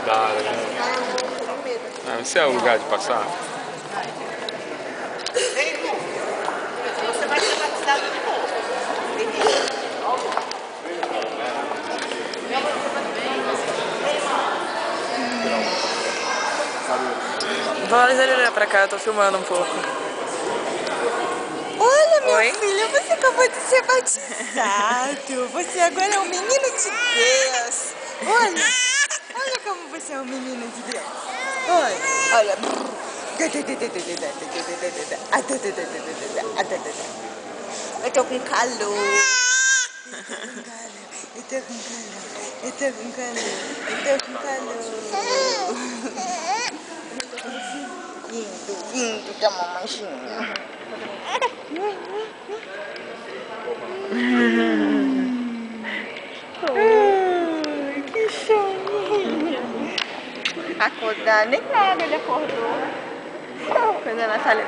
incomodada, né? Ah, esse é o lugar de passar? Você vai ser batizado de novo. Bora olhar pra cá, eu tô filmando um pouco. Olha, meu Oi? filho, você acabou de ser batizado. Você agora é um menino de Deus. Olha como você é um menino de Deus. Olha. Eu tô com calor. Eu tô com calor. Indo da mamãezinha. Que soninho. Acordar, nem nada, ele acordou. Quando ela sale.